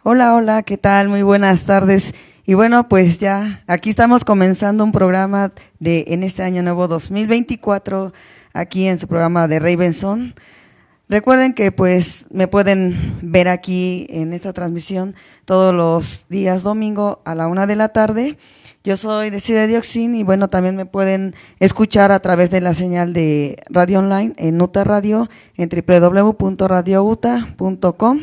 Hola, hola, ¿qué tal? Muy buenas tardes. Y bueno, pues ya aquí estamos comenzando un programa en este año nuevo 2024, aquí en su programa de Ravenson. Recuerden que pues me pueden ver aquí en esta transmisión todos los días domingo a la 1 de la tarde. Yo soy Desiree Dioxin y bueno, también me pueden escuchar a través de la señal de radio online en UTA Radio en www.radiouta.com.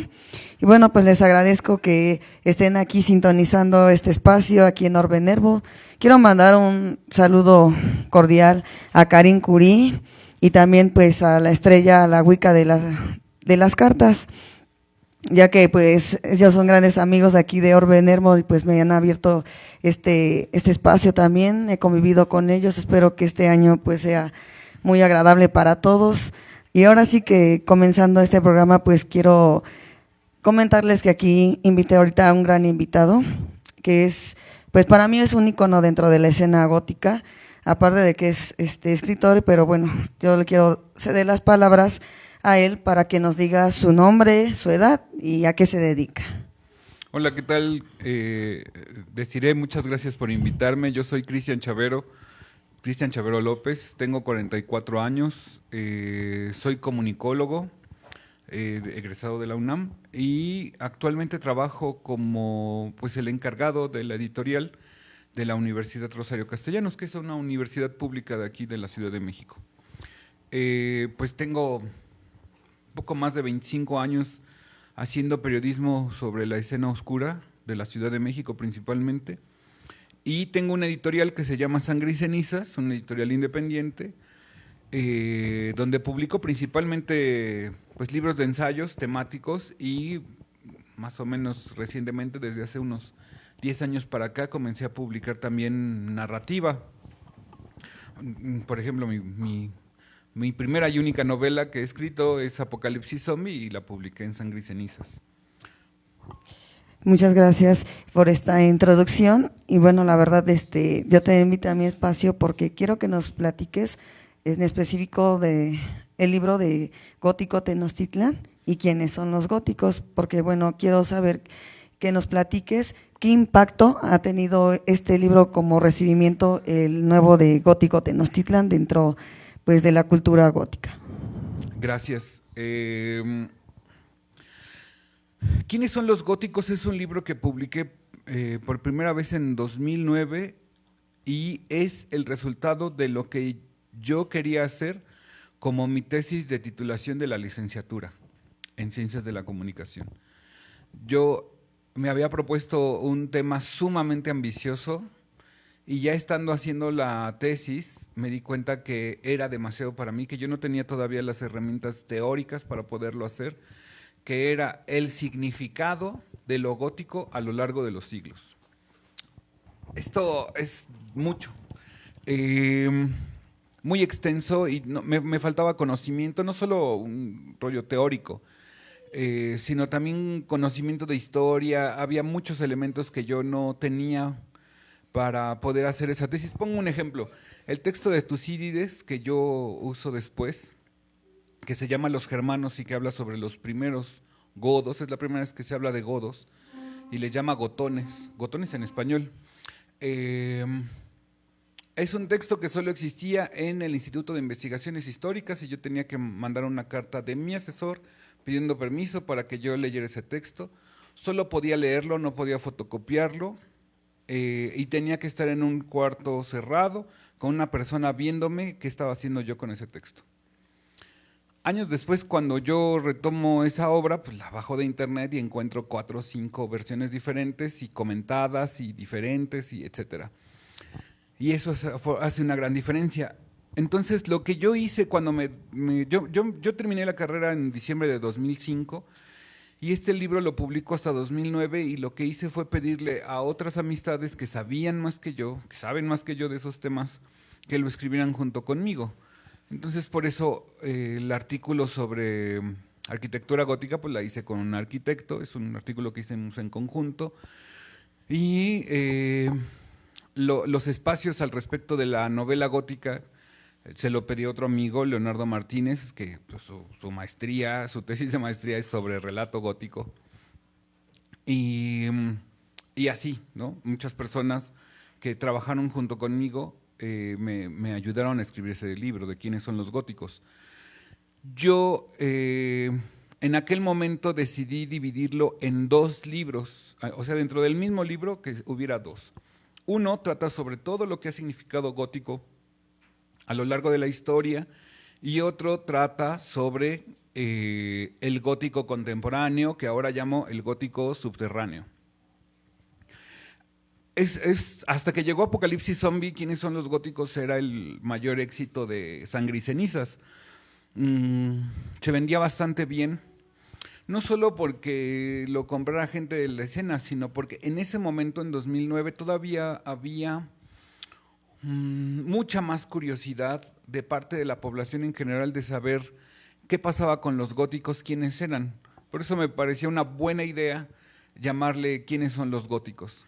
Y bueno, pues les agradezco que estén aquí sintonizando este espacio aquí en Orbe Nervo. Quiero mandar un saludo cordial a Karin Curí y también pues a la estrella, a la Wicca de las cartas, ya que pues ellos son grandes amigos de aquí de Orbe Nervo y pues me han abierto este espacio también, he convivido con ellos, espero que este año pues sea muy agradable para todos. Y ahora sí que comenzando este programa pues quiero comentarles que aquí invité ahorita a un gran invitado, que es, pues para mí es un ícono dentro de la escena gótica, aparte de que es escritor, pero bueno, yo le quiero ceder las palabras a él para que nos diga su nombre, su edad y a qué se dedica. Hola, ¿qué tal? Desiree, muchas gracias por invitarme. Yo soy Cristian Chavero López, tengo 44 años, soy comunicólogo, egresado de la UNAM y actualmente trabajo como pues el encargado de la editorial de la Universidad Rosario Castellanos, que es una universidad pública de aquí de la Ciudad de México. Pues tengo un poco más de 25 años haciendo periodismo sobre la escena oscura de la Ciudad de México principalmente, y tengo una editorial que se llama Sangre y Cenizas, una editorial independiente, donde publico principalmente pues, libros de ensayos temáticos y más o menos recientemente, desde hace unos 10 años para acá, comencé a publicar también narrativa. Por ejemplo, mi primera y única novela que he escrito es Apocalipsis Zombie y la publiqué en Sangre y Cenizas. Muchas gracias por esta introducción y bueno, la verdad, yo te invito a mi espacio porque quiero que nos platiques en específico de el libro de Gótico Tenochtitlan y quiénes son los góticos, porque bueno, quiero saber que nos platiques qué impacto ha tenido este libro como recibimiento, el nuevo de Gótico Tenochtitlan dentro pues de la cultura gótica. Gracias. ¿Quiénes son los góticos? Es un libro que publiqué por primera vez en 2009 y es el resultado de lo que yo quería hacer como mi tesis de titulación de la licenciatura en Ciencias de la Comunicación. Yo me había propuesto un tema sumamente ambicioso y ya estando haciendo la tesis me di cuenta que era demasiado para mí, que yo no tenía todavía las herramientas teóricas para poderlo hacer, que era el significado de lo gótico a lo largo de los siglos. Esto es mucho, muy extenso y me faltaba conocimiento, no solo un rollo teórico, sino también conocimiento de historia. Había muchos elementos que yo no tenía para poder hacer esa tesis. Pongo un ejemplo, el texto de Tucídides que yo uso después, que se llama Los Germanos y que habla sobre los primeros godos, es la primera vez que se habla de godos, y le llama gotones, gotones en español. Es un texto que solo existía en el Instituto de Investigaciones Históricas y yo tenía que mandar una carta de mi asesor pidiendo permiso para que yo leyera ese texto. Solo podía leerlo, no podía fotocopiarlo, y tenía que estar en un cuarto cerrado con una persona viéndome qué estaba haciendo yo con ese texto. Años después, cuando yo retomo esa obra, pues la bajo de internet y encuentro 4 o 5 versiones diferentes y comentadas y diferentes y etcétera. Y eso hace una gran diferencia. Entonces, lo que yo hice cuando yo terminé la carrera en diciembre de 2005 y este libro lo publico hasta 2009 y lo que hice fue pedirle a otras amistades que sabían más que yo, que saben más que yo de esos temas, que lo escribieran junto conmigo. Entonces, por eso el artículo sobre arquitectura gótica, pues la hice con un arquitecto, es un artículo que hicimos en conjunto, y los espacios al respecto de la novela gótica se lo pedí a otro amigo, Leonardo Martínez, que pues, su maestría, su tesis de maestría es sobre relato gótico. Y, y así, ¿no? Muchas personas que trabajaron junto conmigo me ayudaron a escribir ese libro de quiénes son los góticos. Yo en aquel momento decidí dividirlo en 2 libros, o sea, dentro del mismo libro que hubiera 2. Uno trata sobre todo lo que ha significado gótico a lo largo de la historia y otro trata sobre el gótico contemporáneo, que ahora llamo el gótico subterráneo. Hasta que llegó Apocalipsis Zombie, ¿quiénes son los góticos? Era el mayor éxito de Sangre y Cenizas. Se vendía bastante bien, no solo porque lo comprara gente de la escena, sino porque en ese momento, en 2009, todavía había mucha más curiosidad de parte de la población en general de saber qué pasaba con los góticos, quiénes eran. Por eso me parecía una buena idea llamarle quiénes son los góticos.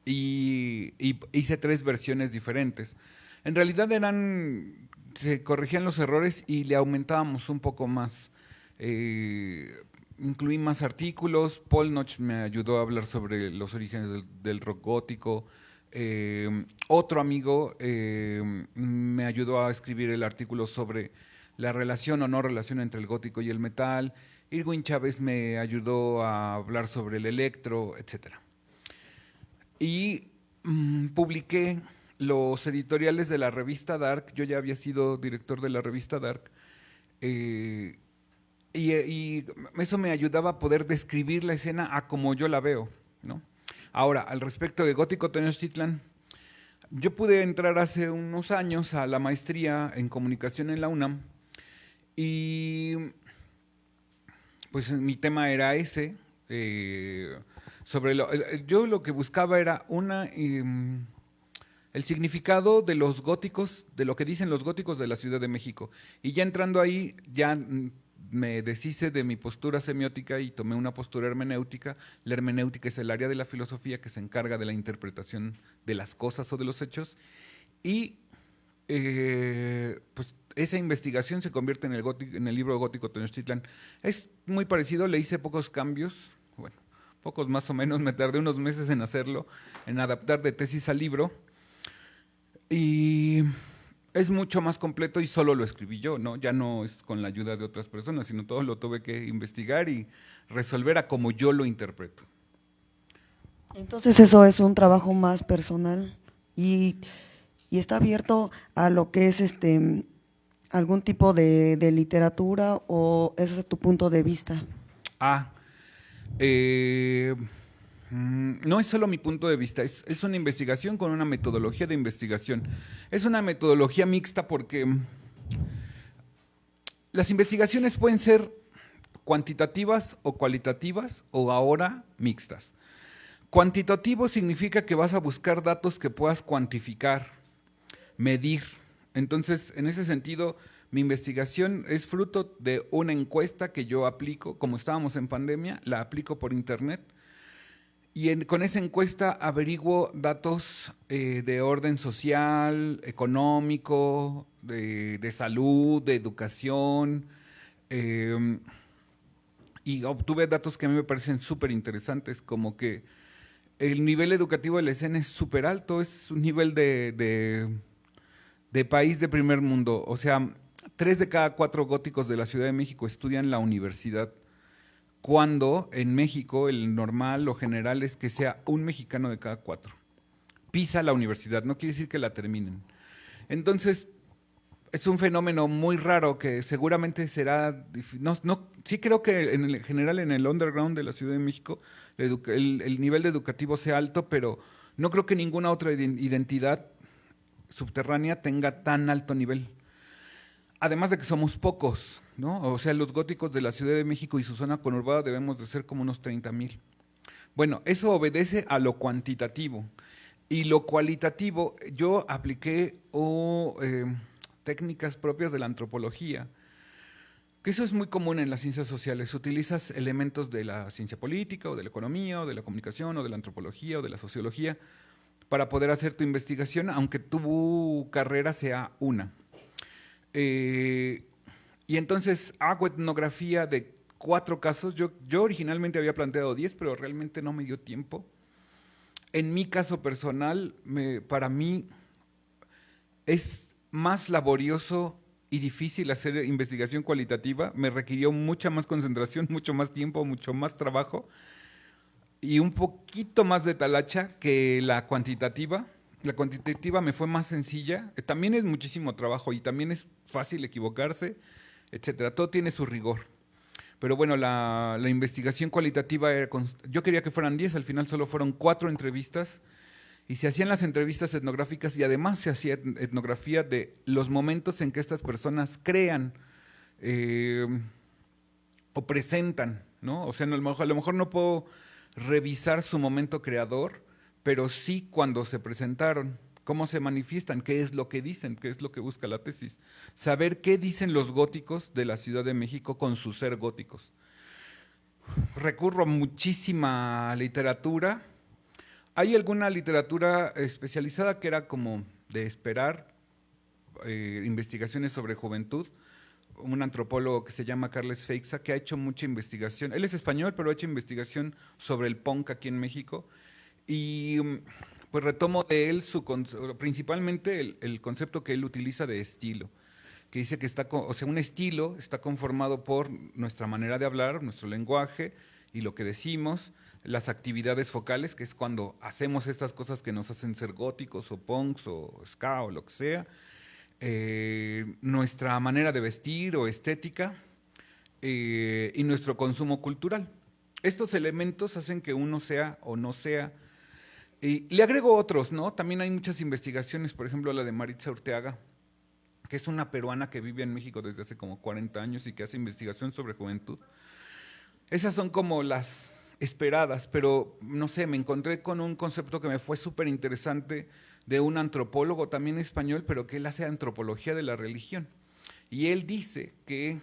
Y hice 3 versiones diferentes. En realidad se corregían los errores y le aumentábamos un poco más. Incluí más artículos. Paul Notch me ayudó a hablar sobre los orígenes del rock gótico. Otro amigo me ayudó a escribir el artículo sobre la relación o no relación entre el gótico y el metal. Irwin Chávez me ayudó a hablar sobre el electro, etcétera. Y publiqué los editoriales de la revista Dark. Yo ya había sido director de la revista Dark. Y eso me ayudaba a poder describir la escena a como yo la veo, ¿no? Ahora, al respecto de Gótico Tenochtitlan, yo pude entrar hace unos años a la maestría en comunicación en la UNAM y pues mi tema era ese. Yo lo que buscaba era el significado de los góticos, de lo que dicen los góticos de la Ciudad de México. Y ya entrando ahí, ya me deshice de mi postura semiótica y tomé una postura hermenéutica. La hermenéutica es el área de la filosofía que se encarga de la interpretación de las cosas o de los hechos. Y pues esa investigación se convierte en el libro Gótico Tenochtitlan. Es muy parecido, le hice pocos cambios, bueno, pocos más o menos, me tardé unos meses en hacerlo, en adaptar de tesis al libro. Y es mucho más completo y solo lo escribí yo, ¿no? Ya no es con la ayuda de otras personas, sino todo lo tuve que investigar y resolver a como yo lo interpreto. Entonces eso es un trabajo más personal y está abierto a lo que es algún tipo de literatura, o ese es tu punto de vista. No es solo mi punto de vista, es una investigación con una metodología de investigación. Es una metodología mixta porque las investigaciones pueden ser cuantitativas o cualitativas, o ahora mixtas. Cuantitativo significa que vas a buscar datos que puedas cuantificar, medir. Entonces, en ese sentido, mi investigación es fruto de una encuesta que yo aplico, como estábamos en pandemia, la aplico por internet. Y con esa encuesta averiguo datos de orden social, económico, de salud, de educación, y obtuve datos que a mí me parecen súper interesantes, como que el nivel educativo de la escena es súper alto, es un nivel de país de primer mundo. O sea, 3 de cada 4 góticos de la Ciudad de México estudian la universidad, cuando en México el normal o general es que sea un mexicano de cada 4. Pisa la universidad, no quiere decir que la terminen. Entonces, es un fenómeno muy raro que seguramente será… sí creo que en general en el underground de la Ciudad de México el nivel educativo sea alto, pero no creo que ninguna otra identidad subterránea tenga tan alto nivel. Además de que somos pocos, ¿no? O sea, los góticos de la Ciudad de México y su zona conurbada debemos de ser como unos 30,000. Bueno, eso obedece a lo cuantitativo. Y lo cualitativo, yo apliqué técnicas propias de la antropología, que eso es muy común en las ciencias sociales. Utilizas elementos de la ciencia política, o de la economía, o de la comunicación, o de la antropología, o de la sociología, para poder hacer tu investigación, aunque tu carrera sea una. Y entonces hago etnografía de 4 casos. Yo originalmente había planteado 10, pero realmente no me dio tiempo. En mi caso personal, para mí es más laborioso y difícil hacer investigación cualitativa. Me requirió mucha más concentración, mucho más tiempo, mucho más trabajo y un poquito más de talacha que la cuantitativa. La cuantitativa me fue más sencilla. También es muchísimo trabajo y también es fácil equivocarse, etcétera. Todo tiene su rigor. Pero bueno, la investigación cualitativa yo quería que fueran 10, al final solo fueron 4 entrevistas y se hacían las entrevistas etnográficas y además se hacía etnografía de los momentos en que estas personas crean eh, o presentan, ¿no? O sea, a lo mejor no puedo revisar su momento creador, pero sí cuando se presentaron, cómo se manifiestan, qué es lo que dicen, qué es lo que busca la tesis. Saber qué dicen los góticos de la Ciudad de México con su ser góticos. Recurro a muchísima literatura. Hay alguna literatura especializada que era como de esperar, investigaciones sobre juventud. Un antropólogo que se llama Carles Feixa, que ha hecho mucha investigación. Él es español, pero ha hecho investigación sobre el punk aquí en México. Y pues retomo de él principalmente el concepto que él utiliza de estilo, que dice que un estilo está conformado por nuestra manera de hablar, nuestro lenguaje y lo que decimos, las actividades focales, que es cuando hacemos estas cosas que nos hacen ser góticos o punks o ska o lo que sea, nuestra manera de vestir o estética y nuestro consumo cultural. Estos elementos hacen que uno sea o no sea. Y le agrego otros, ¿no? También hay muchas investigaciones, por ejemplo, la de Maritza Urteaga, que es una peruana que vive en México desde hace como 40 años y que hace investigación sobre juventud. Esas son como las esperadas, pero no sé, me encontré con un concepto que me fue súper interesante de un antropólogo también español, pero que él hace antropología de la religión. Y él dice que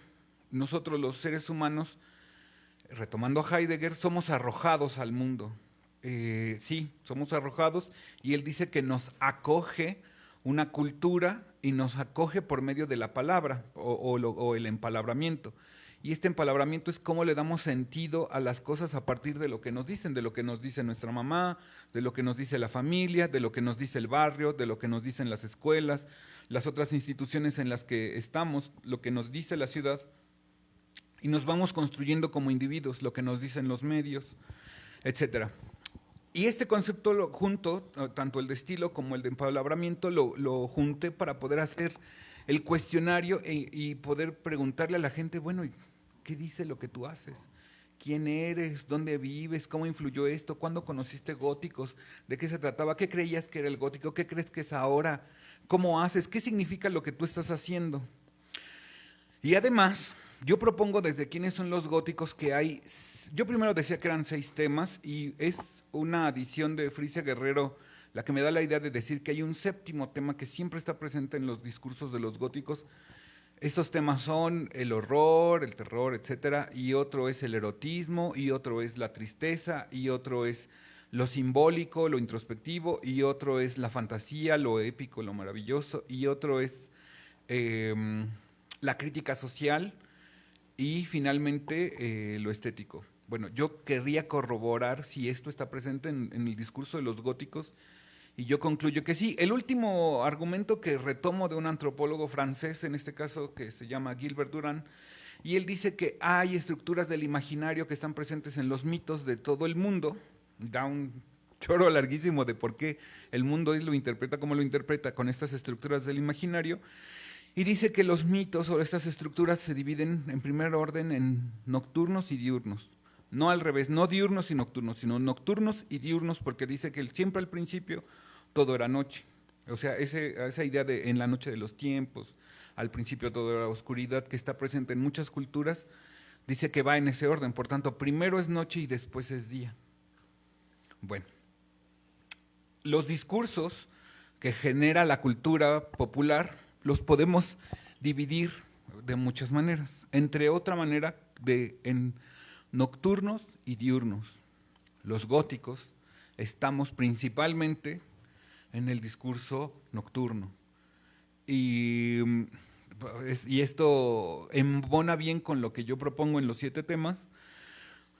nosotros los seres humanos, retomando a Heidegger, somos arrojados al mundo. Sí, somos arrojados y él dice que nos acoge una cultura y nos acoge por medio de la palabra o el empalabramiento. Y este empalabramiento es cómo le damos sentido a las cosas a partir de lo que nos dicen, de lo que nos dice nuestra mamá, de lo que nos dice la familia, de lo que nos dice el barrio, de lo que nos dicen las escuelas, las otras instituciones en las que estamos, lo que nos dice la ciudad. Y nos vamos construyendo como individuos, lo que nos dicen los medios, etcétera. Y este concepto lo junto, tanto el de estilo como el de empalabramiento, lo junté para poder hacer el cuestionario y poder preguntarle a la gente, bueno, ¿qué dice lo que tú haces? ¿Quién eres? ¿Dónde vives? ¿Cómo influyó esto? ¿Cuándo conociste góticos? ¿De qué se trataba? ¿Qué creías que era el gótico? ¿Qué crees que es ahora? ¿Cómo haces? ¿Qué significa lo que tú estás haciendo? Y además, yo propongo desde quiénes son los góticos que hay. Yo primero decía que eran 6 temas y es una adición de Frisia Guerrero la que me da la idea de decir que hay un 7º tema que siempre está presente en los discursos de los góticos. Estos temas son el horror, el terror, etcétera, y otro es el erotismo, y otro es la tristeza, y otro es lo simbólico, lo introspectivo, y otro es la fantasía, lo épico, lo maravilloso, y otro es la crítica social, y finalmente lo estético. Bueno, yo querría corroborar si esto está presente en el discurso de los góticos, y yo concluyo que sí. El último argumento que retomo de un antropólogo francés, en este caso que se llama Gilbert Durand, y él dice que hay estructuras del imaginario que están presentes en los mitos de todo el mundo. Da un choro larguísimo de por qué el mundo lo interpreta como lo interpreta con estas estructuras del imaginario. Y dice que los mitos o estas estructuras se dividen en primer orden en nocturnos y diurnos. No al revés, no diurnos y nocturnos, sino nocturnos y diurnos, porque dice que siempre al principio todo era noche. O sea, esa idea de en la noche de los tiempos, al principio todo era oscuridad, que está presente en muchas culturas, dice que va en ese orden. Por tanto, primero es noche y después es día. Bueno, los discursos que genera la cultura popular los podemos dividir de muchas maneras. Entre otra manera, en nocturnos y diurnos. Los góticos estamos principalmente en el discurso nocturno. Y y esto embona bien con lo que yo propongo en los 7 temas,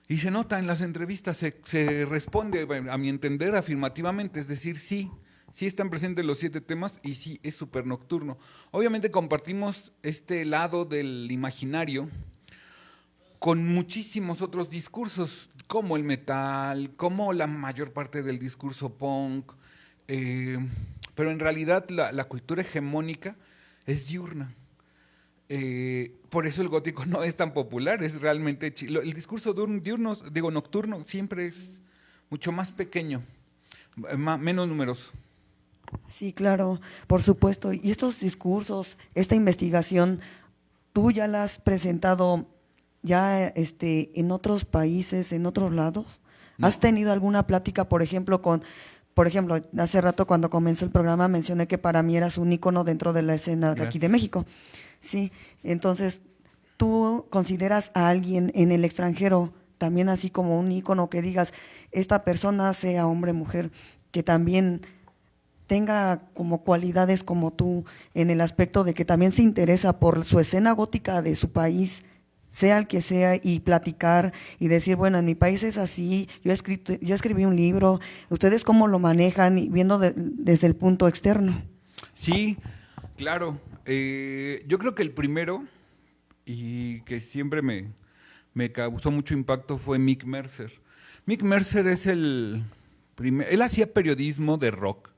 y se nota en las entrevistas, se responde, a mi entender, afirmativamente, es decir, sí están presentes los 7 temas y sí es súper nocturno. Obviamente compartimos este lado del imaginario con muchísimos otros discursos, como el metal, como la mayor parte del discurso punk, pero en realidad la cultura hegemónica es diurna. Por eso el gótico no es tan popular, es realmente el discurso diurno, digo nocturno, siempre es mucho más pequeño, menos numeroso. Sí, claro, por supuesto. Y estos discursos, esta investigación, ¿tú ya la has presentado ya en otros países, en otros lados? No. ¿Has tenido alguna plática, por ejemplo, hace rato cuando comenzó el programa mencioné que para mí eras un ícono dentro de la escena de aquí de México? Sí, entonces, ¿tú consideras a alguien en el extranjero también así como un ícono que digas, esta persona, sea hombre o mujer, que también tenga como cualidades como tú, en el aspecto de que también se interesa por su escena gótica de su país, sea el que sea, y platicar y decir, bueno, en mi país es así, yo escribí un libro, ustedes cómo lo manejan, y viendo desde el punto externo? Sí, claro. Yo creo que el primero, y que siempre me causó mucho impacto, fue Mick Mercer. Mick Mercer es él hacía periodismo de rock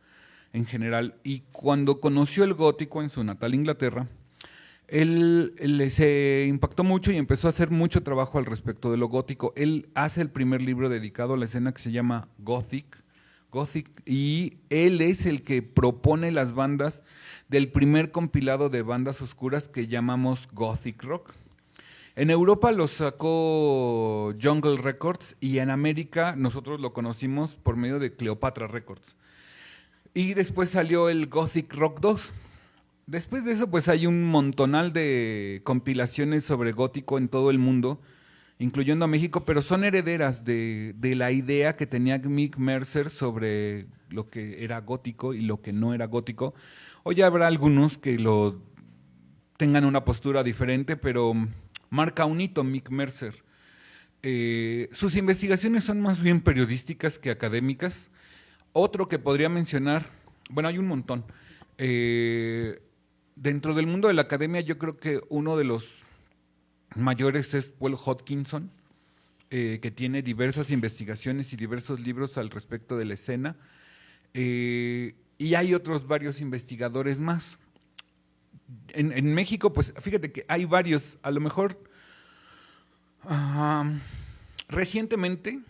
en general, y cuando conoció el gótico en su natal Inglaterra, él se impactó mucho y empezó a hacer mucho trabajo al respecto de lo gótico. Él hace el primer libro dedicado a la escena que se llama Gothic, y él es el que propone las bandas del primer compilado de bandas oscuras que llamamos Gothic Rock. En Europa lo sacó Jungle Records y en América nosotros lo conocimos por medio de Cleopatra Records. Y después salió el Gothic Rock 2. Después de eso, pues hay un montonal de compilaciones sobre gótico en todo el mundo, incluyendo a México, pero son herederas de la idea que tenía Mick Mercer sobre lo que era gótico y lo que no era gótico. Hoy habrá algunos que lo tengan una postura diferente, pero marca un hito Mick Mercer. Sus investigaciones son más bien periodísticas que académicas. Otro que podría mencionar, bueno, hay un montón. Dentro del mundo de la academia, yo creo que uno de los mayores es Paul Hodgkinson, que tiene diversas investigaciones y diversos libros al respecto de la escena. Y hay otros varios investigadores más. En México, pues fíjate que hay varios, a lo mejor recientemente,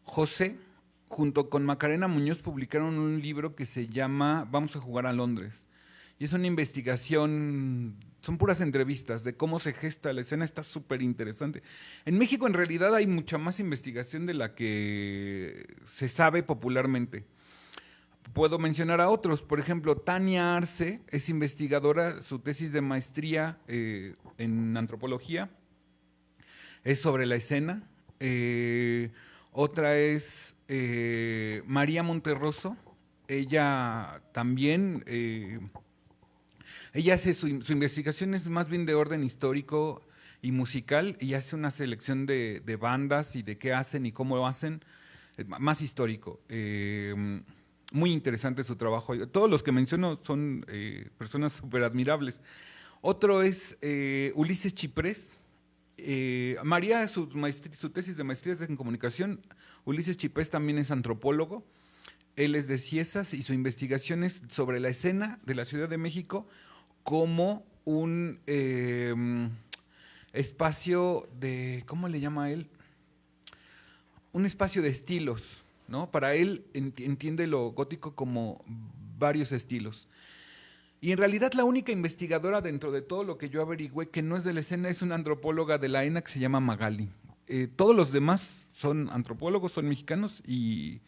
José, junto con Macarena Muñoz, publicaron un libro que se llama Vamos a jugar a Londres. Y es una investigación, son puras entrevistas de cómo se gesta la escena, está súper interesante. En México en realidad hay mucha más investigación de la que se sabe popularmente. Puedo mencionar a otros, por ejemplo, Tania Arce es investigadora, su tesis de maestría en antropología es sobre la escena. Otra es María Monterroso, ella también, ella hace su investigación es más bien de orden histórico y musical, y hace una selección de bandas y de qué hacen y cómo lo hacen, más histórico. Muy interesante su trabajo. Todos los que menciono son personas súper admirables. Otro es Ulises Chiprés. María, su tesis de maestría es en comunicación. Ulises Chiprés también es antropólogo. Él es de Ciesas y su investigación es sobre la escena de la Ciudad de México como un espacio de, ¿cómo le llama él? Un espacio de estilos, ¿no? Para él entiende lo gótico como varios estilos. Y en realidad la única investigadora dentro de todo lo que yo averigüé que no es de la escena es una antropóloga de la ENA que se llama Magali. Todos los demás son antropólogos, son mexicanos y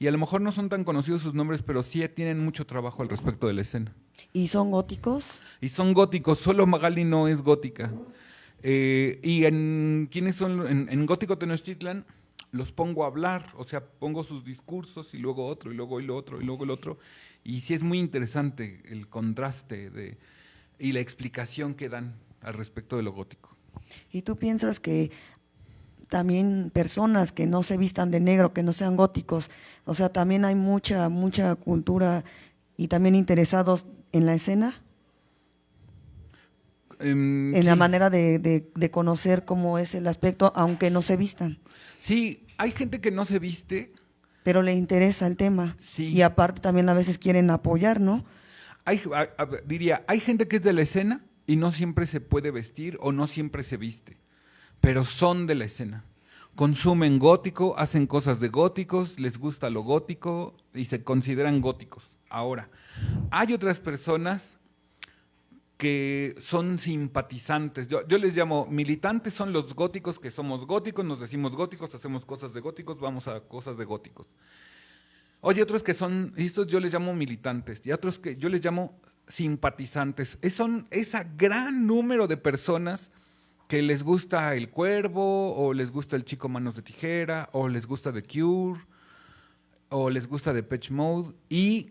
a lo mejor no son tan conocidos sus nombres, pero sí tienen mucho trabajo al respecto de la escena. ¿Y son góticos? Y son góticos, solo Magali no es gótica. Y ¿quiénes son? En Gótico Tenochtitlan los pongo a hablar, o sea, pongo sus discursos y luego otro, y luego el otro, y luego el otro. Y sí es muy interesante el contraste y la explicación que dan al respecto de lo gótico. ¿Y tú piensas que también personas que no se vistan de negro, que no sean góticos, o sea, también hay mucha cultura y también interesados en la escena? En Sí. la manera de conocer cómo es el aspecto, aunque no se vistan. Sí, hay gente que no se viste. Pero le interesa el tema. Sí. Y aparte también a veces quieren apoyar, ¿no? Diría, hay gente que es de la escena y no siempre se puede vestir o no siempre se viste, pero son de la escena. Consumen gótico, hacen cosas de góticos, les gusta lo gótico y se consideran góticos. Ahora, hay otras personas que son simpatizantes. Yo les llamo militantes, son los góticos que somos góticos, nos decimos góticos, hacemos cosas de góticos, vamos a cosas de góticos. Oye, otros que son, estos yo les llamo militantes, y otros que yo les llamo simpatizantes. Son ese gran número de personas que les gusta El Cuervo, o les gusta El Chico Manos de Tijera, o les gusta The Cure, o les gusta Depeche Mode, y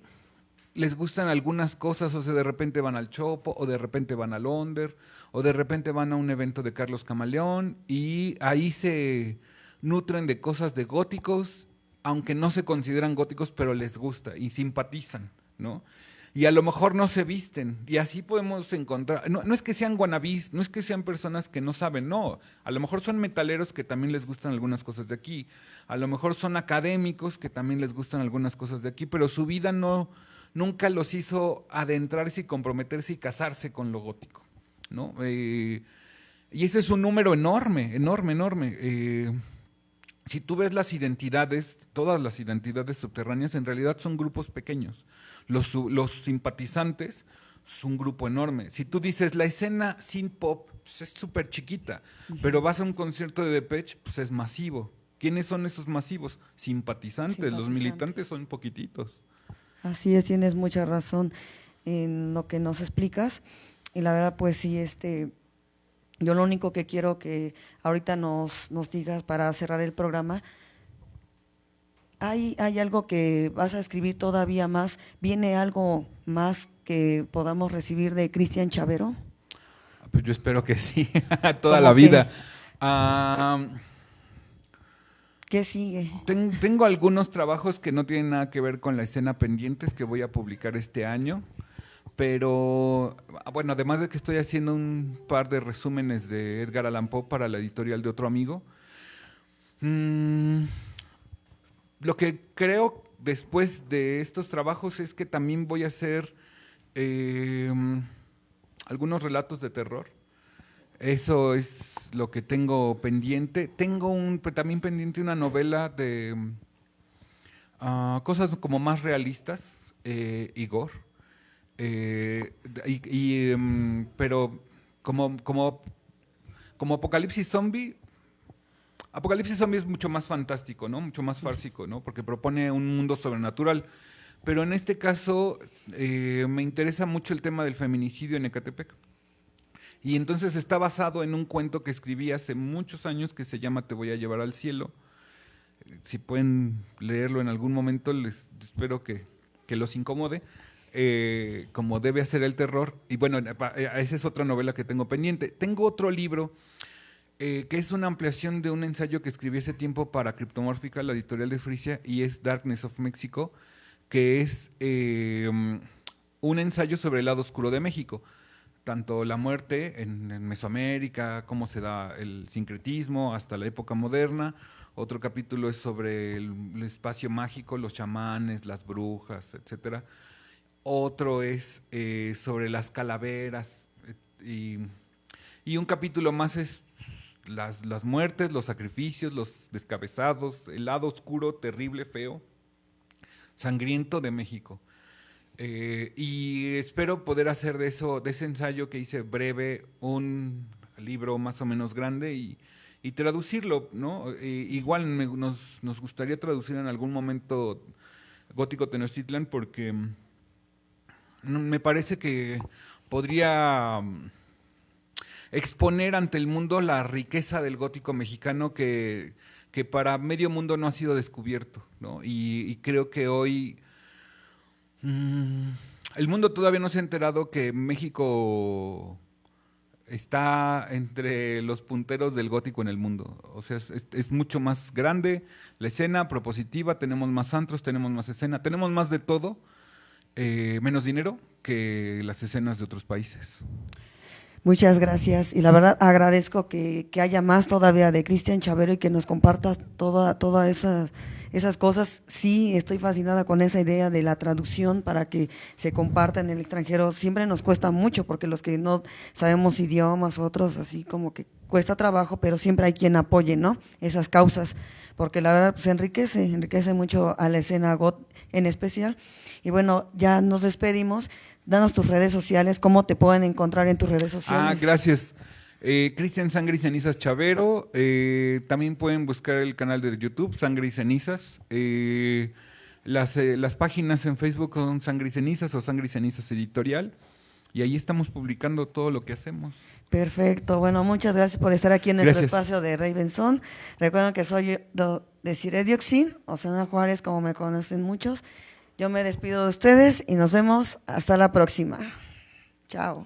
les gustan algunas cosas, o sea, de repente van al Chopo, o de repente van al Onder, o de repente van a un evento de Carlos Camaleón, y ahí se nutren de cosas de góticos, aunque no se consideran góticos, pero les gusta y simpatizan, ¿no? Y a lo mejor no se visten, y así podemos encontrar, no es que sean wannabes, no es que sean personas que no saben, no, a lo mejor son metaleros que también les gustan algunas cosas de aquí, a lo mejor son académicos que también les gustan algunas cosas de aquí, pero su vida nunca los hizo adentrarse y comprometerse y casarse con lo gótico, ¿no? Y ese es un número enorme, enorme, enorme. Si tú ves las identidades, todas las identidades subterráneas, en realidad son grupos pequeños. Los simpatizantes es un grupo enorme. Si tú dices, la escena synth pop pues es súper chiquita, pero vas a un concierto de Depeche, pues es masivo. ¿Quiénes son esos masivos? Simpatizantes. Los militantes son poquititos. Así es, tienes mucha razón en lo que nos explicas. Y la verdad, pues sí, yo lo único que quiero que ahorita nos digas para cerrar el programa, ¿hay algo que vas a escribir todavía más? ¿Viene algo más que podamos recibir de Cristian Chavero? Pues yo espero que sí, toda la vida. ¿Qué sigue? Tengo algunos trabajos que no tienen nada que ver con la escena pendientes que voy a publicar este año. Pero, bueno, además de que estoy haciendo un par de resúmenes de Edgar Allan Poe para la editorial de otro amigo, lo que creo después de estos trabajos es que también voy a hacer algunos relatos de terror. Eso es lo que tengo pendiente. Tengo también pendiente una novela de cosas como más realistas, Igor. Pero como Apocalipsis Zombie es mucho más fantástico, ¿no? Mucho más fársico, ¿no? Porque propone un mundo sobrenatural. Pero en este caso me interesa mucho el tema del feminicidio en Ecatepec. Y entonces está basado en un cuento que escribí hace muchos años que se llama Te voy a llevar al cielo. Si pueden leerlo en algún momento, les espero que los incomode. Como debe hacer el terror, y bueno, esa es otra novela que tengo pendiente. Tengo otro libro que es una ampliación de un ensayo que escribí hace tiempo para Criptomórfica, la editorial de Frisia, y es Darkness of Mexico, que es un ensayo sobre el lado oscuro de México, tanto la muerte en Mesoamérica, cómo se da el sincretismo hasta la época moderna. Otro capítulo es sobre el espacio mágico, los chamanes, las brujas, etcétera. Otro es sobre las calaveras, y un capítulo más es las muertes, los sacrificios, los descabezados, el lado oscuro, terrible, feo, sangriento de México. Y espero poder hacer de ese ensayo que hice breve, un libro más o menos grande y traducirlo, ¿no? Igual nos gustaría traducir en algún momento Gótico Tenochtitlan, porque me parece que podría exponer ante el mundo la riqueza del gótico mexicano que para medio mundo no ha sido descubierto, ¿no? Y creo que hoy El mundo todavía no se ha enterado que México está entre los punteros del gótico en el mundo. O sea, es mucho más grande la escena propositiva, tenemos más antros, tenemos más escena, tenemos más de todo, menos dinero que las escenas de otros países. Muchas gracias y la verdad agradezco que haya más todavía de Cristian Chavero y que nos compartas todas esas cosas. Sí, estoy fascinada con esa idea de la traducción para que se comparta en el extranjero. Siempre nos cuesta mucho porque los que no sabemos idiomas, otros así como que cuesta trabajo, pero siempre hay quien apoye, ¿no? Esas causas, porque la verdad pues enriquece mucho a la escena GOT en especial. Y bueno, ya nos despedimos. Danos tus redes sociales, cómo te pueden encontrar en tus redes sociales. Gracias. Cristian Sangre y Cenizas Chavero. También pueden buscar el canal de YouTube, Sangre y Cenizas. Las páginas en Facebook son Sangre y Cenizas o Sangre y Cenizas Editorial. Y ahí estamos publicando todo lo que hacemos. Perfecto. Bueno, muchas gracias por estar aquí en nuestro espacio de Ravenson. Recuerden que soy de Cire Dioxin, Oceana Juárez, como me conocen muchos. Yo me despido de ustedes y nos vemos hasta la próxima. Chao.